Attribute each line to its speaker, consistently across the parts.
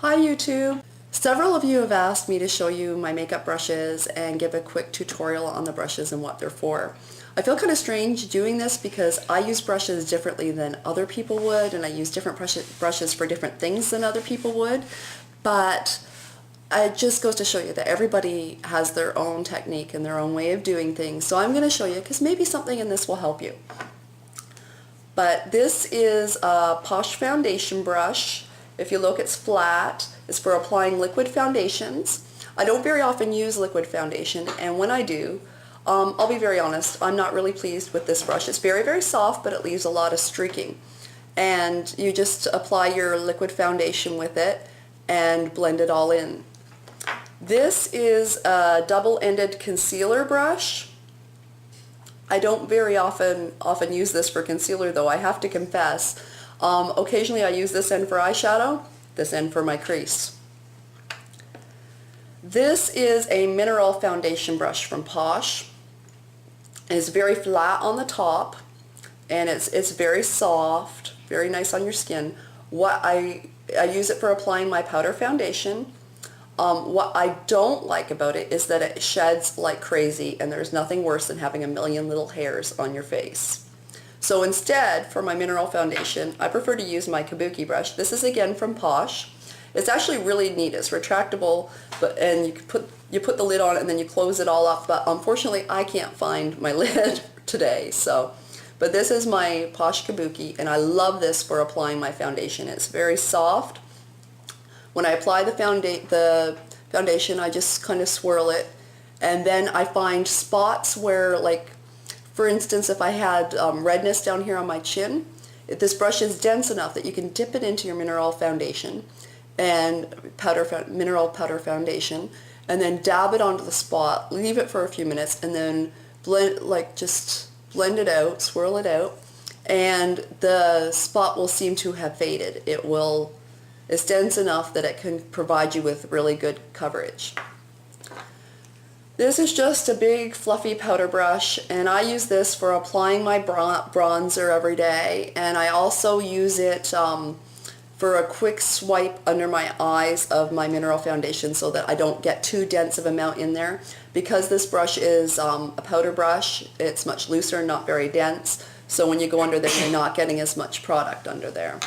Speaker 1: Hi YouTube! Several of you have asked me to show you my makeup brushes and give a quick tutorial on the brushes and what they're for. I feel kind of strange doing this because I use brushes differently than other people would, and I use different brushes for different things than other people would, but it just goes to show you that everybody has their own technique and their own way of doing things. So I'm going to show you because maybe something in this will help you. But this is a Posh foundation brush. If you look, it's flat. It's for applying liquid foundations. I don't very often use liquid foundation, and when I do, I'll be very honest, I'm not really pleased with this brush. It's very, very soft, but it leaves a lot of streaking. And you just apply your liquid foundation with it and blend it all in. This is a double-ended concealer brush. I don't very often use this for concealer, though, I have to confess. Occasionally I use this end for eyeshadow, this end for my crease. This is a mineral foundation brush from Posh. It's very flat on the top, and it's very soft, very nice on your skin. I use it for applying my powder foundation. What I don't like about it is that it sheds like crazy, and there's nothing worse than having a million little hairs on your face. So instead, for my mineral foundation, I prefer to use my kabuki brush. This is again from Posh. It's actually really neat. It's retractable, and you put the lid on it and then you close it all up. But unfortunately, I can't find my lid today. But this is my Posh kabuki, and I love this for applying my foundation. It's very soft. When I apply the foundation, I just kind of swirl it, and then I find spots where, like, for instance, if I had redness down here on my chin, this brush is dense enough that you can dip it into your mineral foundation and mineral powder foundation, and then dab it onto the spot, leave it for a few minutes, and then just blend it out, swirl it out, and the spot will seem to have faded. It's dense enough that it can provide you with really good coverage. This is just a big fluffy powder brush, and I use this for applying my bronzer every day, and I also use it for a quick swipe under my eyes of my mineral foundation so that I don't get too dense of amount in there. Because this brush is a powder brush, it's much looser and not very dense, so when you go under there, you're not getting as much product under there.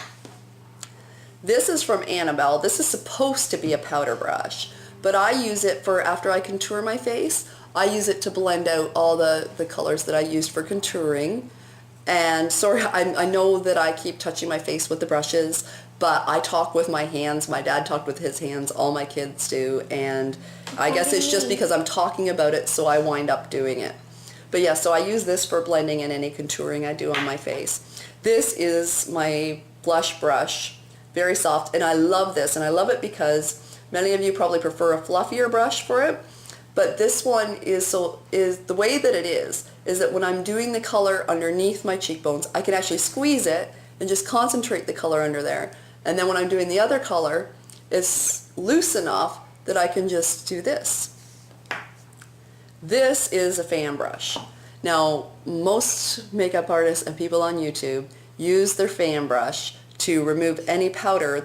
Speaker 1: This is from Annabelle. This is supposed to be a powder brush, but I use it for after I contour my face. I use it to blend out all the colors that I used for contouring. And sorry, I know that I keep touching my face with the brushes, but I talk with my hands. My dad talked with his hands, all my kids do, and I guess it's just because I'm talking about it, so I wind up doing it. But yeah, so I use this for blending in any contouring I do on my face. This is my blush brush, very soft, and I love this, and I love it because many of you probably prefer a fluffier brush for it, but this one is the way that it is that when I'm doing the color underneath my cheekbones, I can actually squeeze it and just concentrate the color under there. And then when I'm doing the other color, it's loose enough that I can just do this. This is a fan brush. Now, most makeup artists and people on YouTube use their fan brush to remove any powder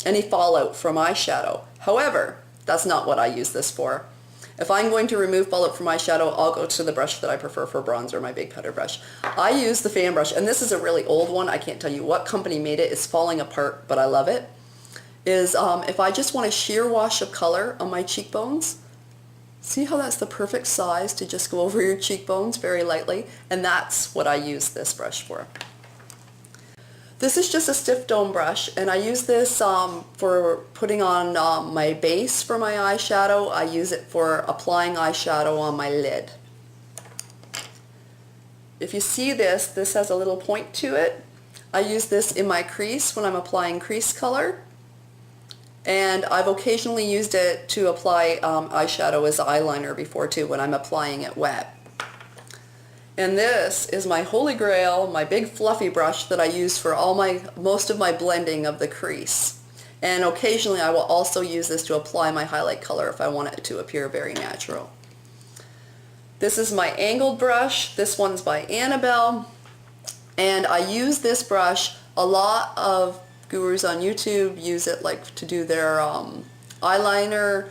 Speaker 1: any fallout from eyeshadow. However, that's not what I use this for. If I'm going to remove fallout from eyeshadow, I'll go to the brush that I prefer for bronzer, my big powder brush. I use the fan brush, and this is a really old one. I can't tell you what company made it. It's falling apart, but I love it. If I just want a sheer wash of color on my cheekbones, see how that's the perfect size to just go over your cheekbones very lightly? And that's what I use this brush for. This is just a stiff dome brush, and I use this for putting on my base for my eyeshadow. I use it for applying eyeshadow on my lid. If you see this has a little point to it. I use this in my crease when I'm applying crease color, and I've occasionally used it to apply eyeshadow as eyeliner before too when I'm applying it wet. And this is my holy grail, my big fluffy brush that I use for most of my blending of the crease. And occasionally I will also use this to apply my highlight color if I want it to appear very natural. This is my angled brush. This one's by Annabelle. And I use this brush a lot of gurus on YouTube use it like to do their eyeliner.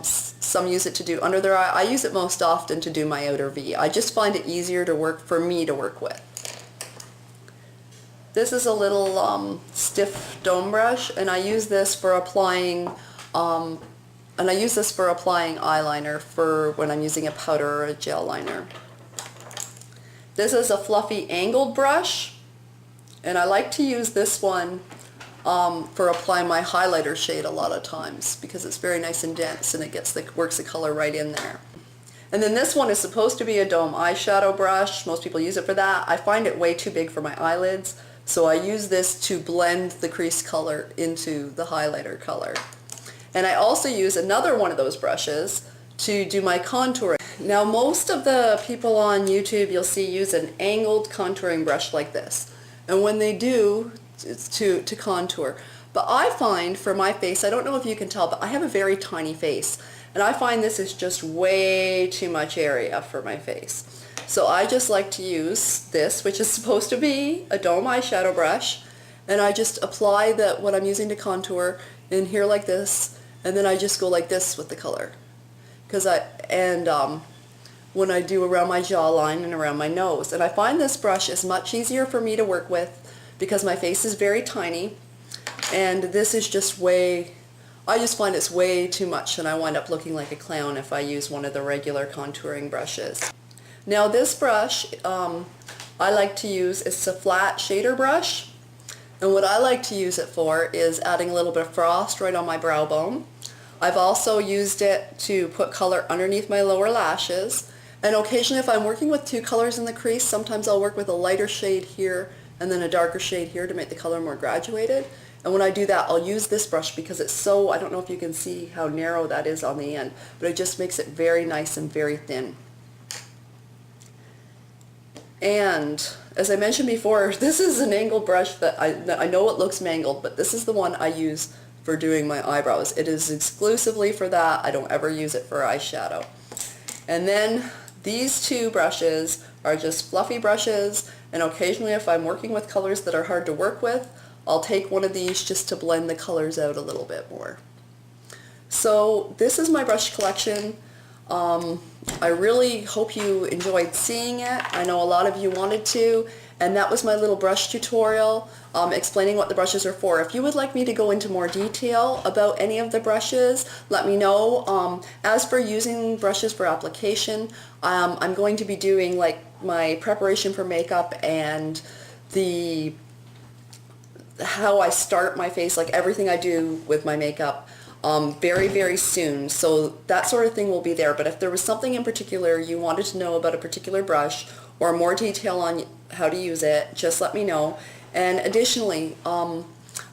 Speaker 1: Some use it to do under their eye. I use it most often to do my outer V. I just find it easier to work for me to work with. This is a little stiff dome brush, and I use this for applying eyeliner for when I'm using a powder or a gel liner. This is a fluffy angled brush, and I like to use this one for applying my highlighter shade a lot of times because it's very nice and dense and it works the color right in there. And then this one is supposed to be a dome eyeshadow brush. Most people use it for that. I find it way too big for my eyelids, so I use this to blend the crease color into the highlighter color. And I also use another one of those brushes to do my contouring. Now most of the people on YouTube you'll see use an angled contouring brush like this. And when they do, it's to contour. But I find for my face, I don't know if you can tell, but I have a very tiny face. And I find this is just way too much area for my face. So I just like to use this, which is supposed to be a dome eyeshadow brush, and I just apply what I'm using to contour in here like this, and then I just go like this with the color. When I do around my jawline and around my nose. And I find this brush is much easier for me to work with because my face is very tiny, and this is just I just find it's way too much, and I wind up looking like a clown if I use one of the regular contouring brushes. Now this brush I like to use, it's a flat shader brush, and what I like to use it for is adding a little bit of frost right on my brow bone. I've also used it to put color underneath my lower lashes, and occasionally if I'm working with two colors in the crease, sometimes I'll work with a lighter shade here and then a darker shade here to make the color more graduated. And when I do that, I'll use this brush because it's so, I don't know if you can see how narrow that is on the end, but it just makes it very nice and very thin. And as I mentioned before, this is an angled brush that I know it looks mangled, but this is the one I use for doing my eyebrows. It is exclusively for that. I don't ever use it for eyeshadow. And then these two brushes are just fluffy brushes, and occasionally if I'm working with colors that are hard to work with, I'll take one of these just to blend the colors out a little bit more. So this is my brush collection. I really hope you enjoyed seeing it. I know a lot of you wanted to, and that was my little brush tutorial explaining what the brushes are for. If you would like me to go into more detail about any of the brushes, let me know. As for using brushes for application, I'm going to be doing like my preparation for makeup and how I start my face, like everything I do with my makeup, very, very soon. So that sort of thing will be there. But if there was something in particular you wanted to know about a particular brush or more detail on how to use it, just let me know. And additionally, I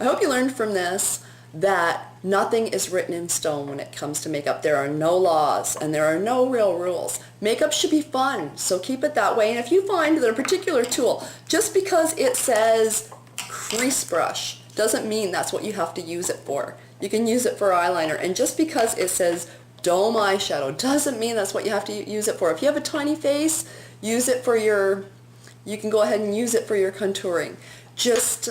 Speaker 1: hope you learned from this that nothing is written in stone when it comes to makeup. There are no laws and there are no real rules. Makeup should be fun, so keep it that way. And if you find that a particular tool, just because it says crease brush, doesn't mean that's what you have to use it for. You can use it for eyeliner, and just because it says dome eyeshadow doesn't mean that's what you have to use it for. If you have a tiny face, use it for you can go ahead and use it for your contouring. Just,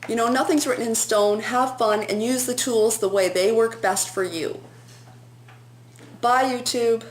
Speaker 1: you know, nothing's written in stone. Have fun and use the tools the way they work best for you. Bye, YouTube.